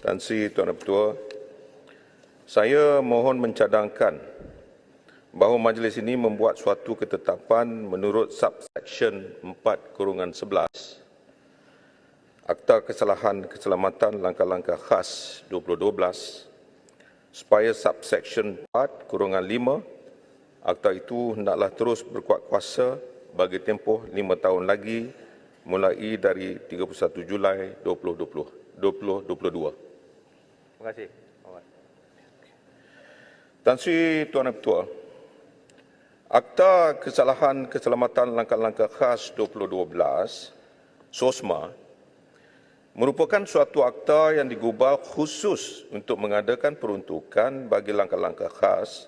Tan Sri Tuan Ketua, saya mohon mencadangkan bahawa majlis ini membuat suatu ketetapan menurut subsection 4/11 Akta Kesalahan Keselamatan Langkah-Langkah Khas 2012 supaya subsection 4/5 Akta itu hendaklah terus berkuat kuasa bagi tempoh 5 tahun lagi mulai dari 31 Julai 2022. Terima kasih. Tan Sri Tuan Ketua, Akta Kesalahan Keselamatan Langkah-Langkah Khas 2012, SOSMA, merupakan suatu akta yang digubal khusus untuk mengadakan peruntukan bagi langkah-langkah khas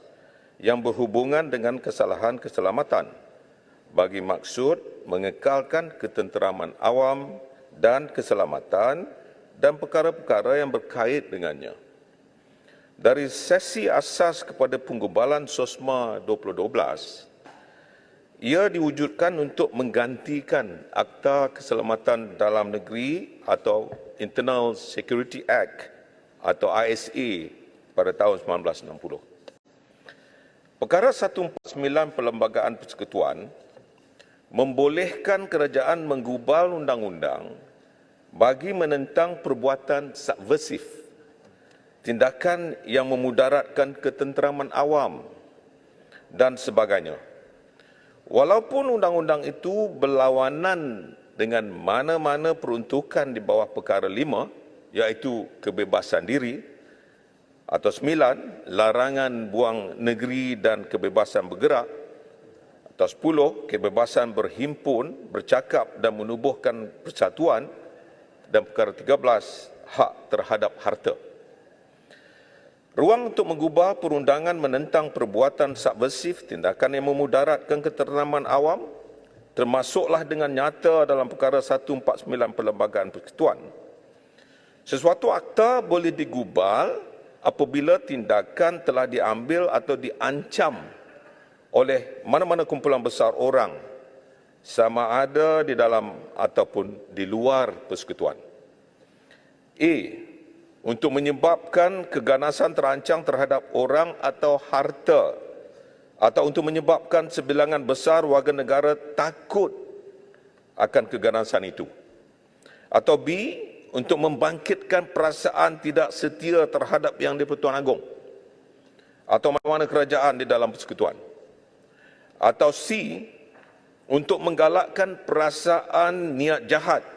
yang berhubungan dengan kesalahan keselamatan bagi maksud mengekalkan ketenteraman awam dan keselamatan dan perkara-perkara yang berkait dengannya. Dari sesi asas kepada penggubalan SOSMA 2012, ia diwujudkan untuk menggantikan Akta Keselamatan Dalam Negeri atau Internal Security Act atau ISA pada tahun 1960. Perkara 149 Perlembagaan Persekutuan membolehkan kerajaan menggubal undang-undang bagi menentang perbuatan subversif, tindakan yang memudaratkan ketenteraman awam dan sebagainya. Walaupun undang-undang itu berlawanan dengan mana-mana peruntukan di bawah perkara 5, iaitu kebebasan diri, atau 9, larangan buang negeri dan kebebasan bergerak, atau 10, kebebasan berhimpun, bercakap dan menubuhkan persatuan, dan perkara 13, hak terhadap harta. Ruang untuk mengubah perundangan menentang perbuatan subversif, tindakan yang memudaratkan ketenteraman awam, termasuklah dengan nyata dalam perkara 149 Perlembagaan Persekutuan. Sesuatu akta boleh digubal apabila tindakan telah diambil atau diancam oleh mana-mana kumpulan besar orang, sama ada di dalam ataupun di luar persekutuan. A. Untuk menyebabkan keganasan terancang terhadap orang atau harta, atau untuk menyebabkan sebilangan besar warga negara takut akan keganasan itu. Atau B. Untuk membangkitkan perasaan tidak setia terhadap Yang di-Pertuan Agong atau mana-mana kerajaan di dalam persekutuan. Atau C. Untuk menggalakkan perasaan niat jahat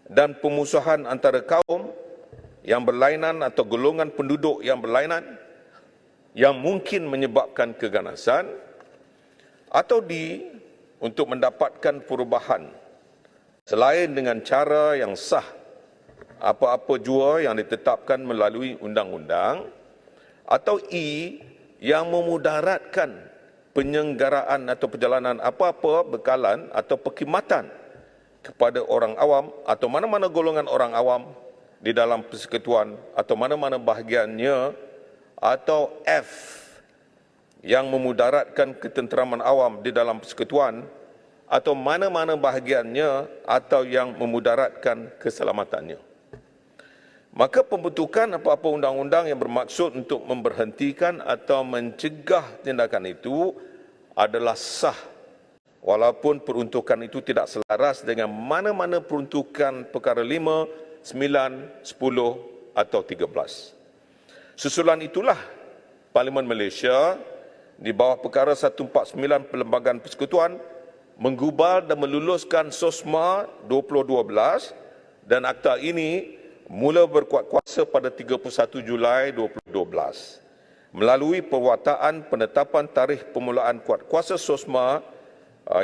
dan pemusuhan antara kaum yang berlainan atau golongan penduduk yang berlainan yang mungkin menyebabkan keganasan. Atau D. Untuk mendapatkan perubahan selain dengan cara yang sah apa-apa jua yang ditetapkan melalui undang-undang. Atau E. Yang memudaratkan penyelenggaraan atau perjalanan apa-apa bekalan atau perkhidmatan kepada orang awam atau mana-mana golongan orang awam di dalam persekutuan atau mana-mana bahagiannya. Atau F. Yang memudaratkan ketenteraman awam di dalam persekutuan atau mana-mana bahagiannya atau yang memudaratkan keselamatannya. Maka pembentukan apa-apa undang-undang yang bermaksud untuk memberhentikan atau mencegah tindakan itu adalah sah, walaupun peruntukan itu tidak selaras dengan mana-mana peruntukan perkara 5, 9, 10 atau 13. Susulan itulah Parlimen Malaysia di bawah perkara 149 Perlembagaan Persekutuan menggubal dan meluluskan SOSMA 2012 dan akta ini mula berkuat kuasa pada 31 Julai 2012 melalui perwataan penetapan tarikh permulaan kuat kuasa SOSMA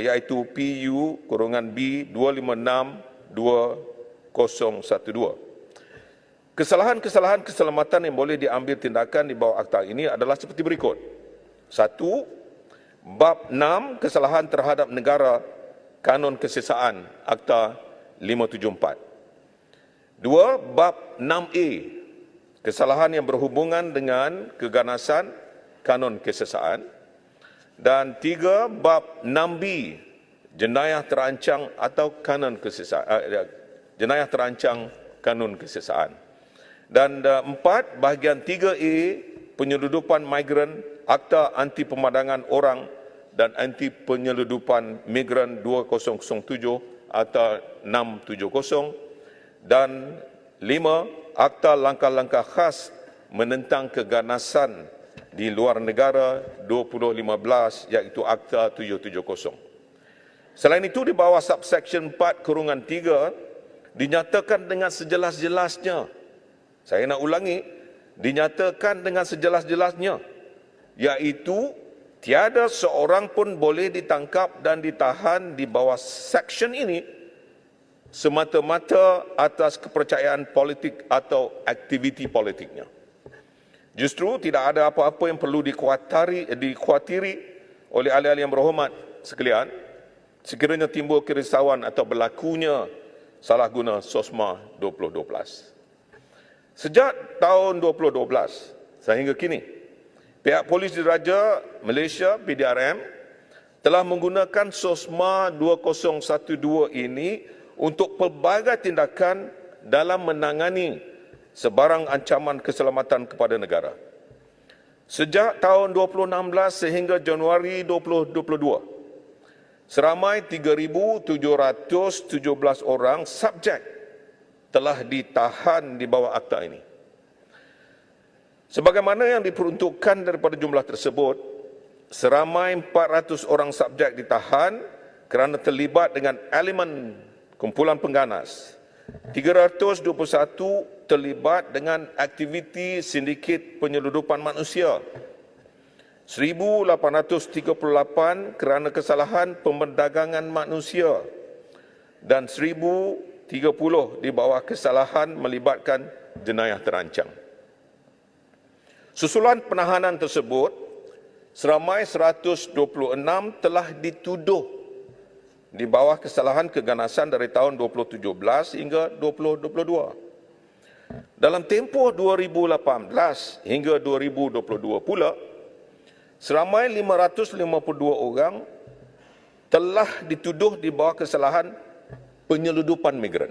iaitu PU-B 256-2012. Kesalahan-kesalahan keselamatan yang boleh diambil tindakan di bawah akta ini adalah seperti berikut. 1. Bab 6 kesalahan terhadap negara, Kanun Kesesaan Akta 574. 2. Bab 6A, kesalahan yang berhubungan dengan keganasan, Kanun Kesesaan. Dan 3. Bab 6B, jenayah terancang atau Kanun Kesesaan, jenayah terancang Kanun Kesesaan. Dan 4, bahagian 3A, penyeludupan migran, Akta Anti Pemandangan Orang dan Anti Penyeludupan Migran 2007 atau 670, dan 5, Akta Langkah-Langkah Khas menentang keganasan di luar negara 2015 iaitu Akta 770. Selain itu, di bawah subsection 4/3 dinyatakan dengan sejelas-jelasnya, saya nak ulangi, dinyatakan dengan sejelas-jelasnya, iaitu tiada seorang pun boleh ditangkap dan ditahan di bawah section ini semata-mata atas kepercayaan politik atau aktiviti politiknya. Justru tidak ada apa-apa yang perlu dikhawatiri oleh ahli-ahli yang berhormat sekalian sekiranya timbul kerisauan atau berlakunya salah guna SOSMA 2012. Sejak tahun 2012 sehingga kini, pihak Polis Diraja Malaysia PDRM telah menggunakan SOSMA 2012 ini untuk pelbagai tindakan dalam menangani sebarang ancaman keselamatan kepada negara. Sejak tahun 2016 sehingga Januari 2022, seramai 3,717 orang subjek telah ditahan di bawah akta ini. Sebagaimana yang diperuntukkan daripada jumlah tersebut, seramai 400 orang subjek ditahan kerana terlibat dengan elemen kumpulan pengganas. 321 terlibat dengan aktiviti sindiket penyeludupan manusia. 1,838 kerana kesalahan pemerdagangan manusia dan 1,030 di bawah kesalahan melibatkan jenayah terancam. Susulan penahanan tersebut, seramai 126 telah dituduh di bawah kesalahan keganasan dari tahun 2017 hingga 2022. Dalam tempoh 2018 hingga 2022 pula, seramai 552 orang telah dituduh di bawah kesalahan penyeludupan migran.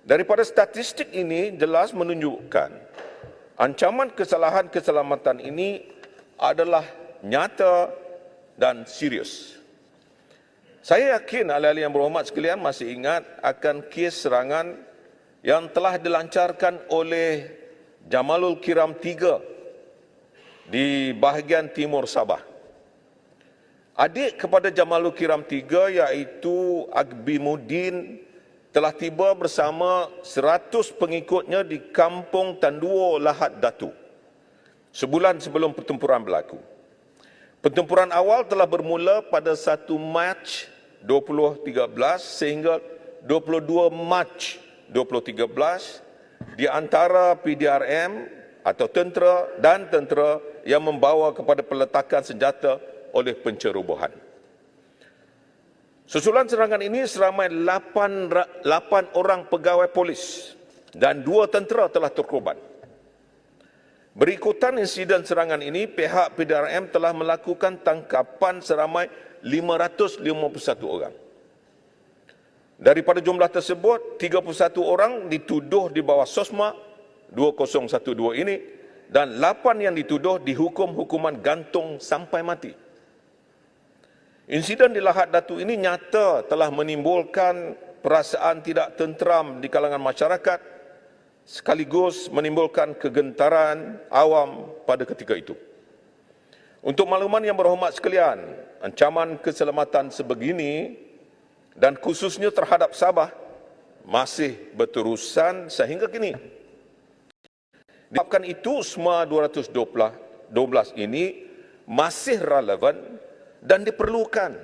Daripada statistik ini jelas menunjukkan ancaman kesalahan keselamatan ini adalah nyata dan serius. Saya yakin ahli-ahli yang berhormat sekalian masih ingat akan kes serangan yang telah dilancarkan oleh Jamalul Kiram III di bahagian timur Sabah. Adik kepada Jamalul Kiram III iaitu Akbimuddin telah tiba bersama 100 pengikutnya di Kampung Tanduo Lahad Datu sebulan sebelum pertempuran berlaku. Pertempuran awal telah bermula pada 1 Mac 2013 sehingga 22 Mac 2013 di antara PDRM atau tentera dan tentera yang membawa kepada peletakan senjata oleh pencerobohan. Susulan serangan ini seramai 8 orang pegawai polis dan 2 tentera telah terkorban. Berikutan insiden serangan ini, pihak PDRM telah melakukan tangkapan seramai 551 orang. Daripada jumlah tersebut, 31 orang dituduh di bawah SOSMA 2012 ini dan 8 yang dituduh dihukum hukuman gantung sampai mati. Insiden di Lahad Datu ini nyata telah menimbulkan perasaan tidak tenteram di kalangan masyarakat sekaligus menimbulkan kegentaran awam pada ketika itu. Untuk makluman yang berhormat sekalian, ancaman keselamatan sebegini dan khususnya terhadap Sabah masih berterusan sehingga kini. Disebabkan itu, SOSMA 2012 ini masih relevan dan diperlukan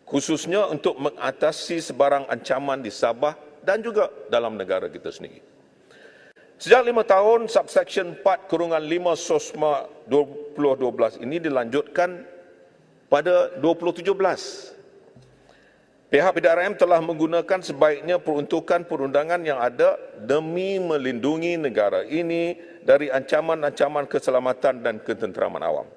khususnya untuk mengatasi sebarang ancaman di Sabah dan juga dalam negara kita sendiri. Sejak 5 tahun, subsection 4/5 SOSMA 2012 ini dilanjutkan pada 2017. Pihak PDRM telah menggunakan sebaiknya peruntukan perundangan yang ada demi melindungi negara ini dari ancaman-ancaman keselamatan dan ketenteraman awam.